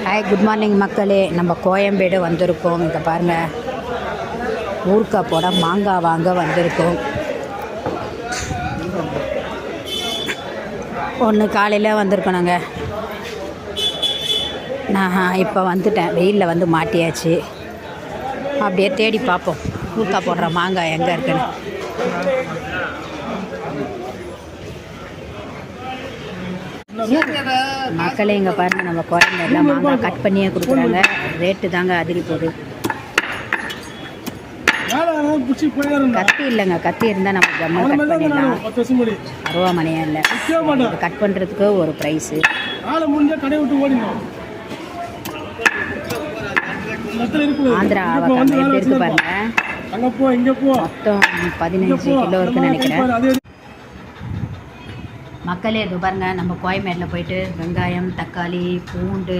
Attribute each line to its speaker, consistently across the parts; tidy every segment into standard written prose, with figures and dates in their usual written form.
Speaker 1: Hi, good morning மக்களே. நம்ம கோயம்பேடு வந்திருக்கோம். இங்கே பாருங்கள், ஊறுகாய் போட மாங்காய் வாங்க வந்திருக்கோம். ஒன்று காலையில் வந்திருக்கணுங்க. நான் இப்போ வந்துட்டேன். வெயிலில் வந்து மாட்டியாச்சு. அப்படியே தேடி பார்ப்போம் ஊறுகாய் போடுற மாங்காய் எங்கே இருக்குன்னு. மக்களே இங்கே பாருங்கள், நம்ம கோயம்பேடில் மாங்காய் கட் பண்ணியே கொடுக்குறாங்க. ரேட்டு தாங்க அதிரி போகுது. கத்தி இல்லைங்க, கத்தி இருந்தால் நம்ம ஜம்மன் கட் பண்ணிடலாம். அருவாமனையா இல்லை, கட் பண்ணுறதுக்கு ஒரு ப்ரைஸு. ஆந்திரா ஆவக்காய் எப்படி இருக்குது பாருங்கள். மொத்தம் 15 கிலோ இருக்குன்னு நினைக்கிறேன். மக்களே இது பாருங்கள், நம்ம கோயம்பேடில் போயிட்டு வெங்காயம், தக்காளி, பூண்டு,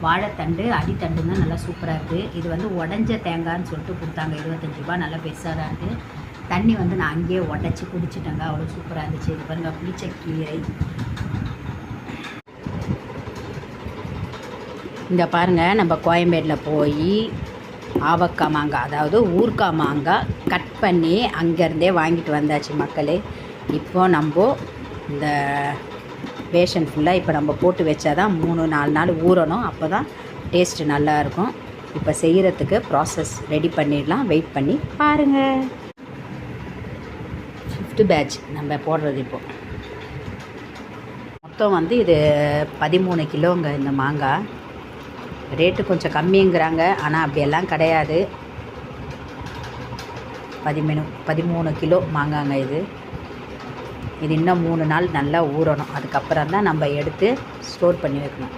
Speaker 1: வாழைத்தண்டு, அடித்தண்டுங்க நல்லா சூப்பராக இருக்குது. இது வந்து உடஞ்ச தேங்காய்ன்னு சொல்லிட்டு கொடுத்தாங்க, 25 ரூபா. நல்லா பெருசாக தான் இருக்குது. தண்ணி வந்து நான் அங்கேயே உடச்சி குடிச்சிட்டேங்க, அவ்வளோ சூப்பராக இருந்துச்சு. இது பாருங்கள், புளிச்சக்கீரை. இங்கே பாருங்கள், நம்ம கோயம்பேடில் போய் ஆவக்காய் மாங்காய், அதாவது ஊறுகாய் மாங்காய் கட் பண்ணி அங்கேருந்தே வாங்கிட்டு வந்தாச்சு மக்களே. இப்போ நம்ம இந்த பேஷன் ஃபுல்லாக இப்போ நம்ம போட்டு வச்சா தான் 3-4 நாள் ஊறணும். அப்போ தான் டேஸ்ட்டு நல்லாயிருக்கும். இப்போ செய்கிறதுக்கு ப்ராசஸ் ரெடி பண்ணிடலாம். வெயிட் பண்ணி பாருங்கள். 5th பேட்ச் நம்ம போடுறது இப்போது. மொத்தம் வந்து இது 13 கிலோங்க இந்த மாங்காய். ரேட்டு கொஞ்சம் கம்மிங்கிறாங்க, ஆனால் அப்படியெல்லாம் கிடையாது. 13 கிலோ மாங்காங்க இது. இது இன்னும் 3 நாள் நல்லா ஊறணும். அதுக்கப்புறம் தான் நம்ம எடுத்து ஸ்டோர் பண்ணி வைக்கணும்.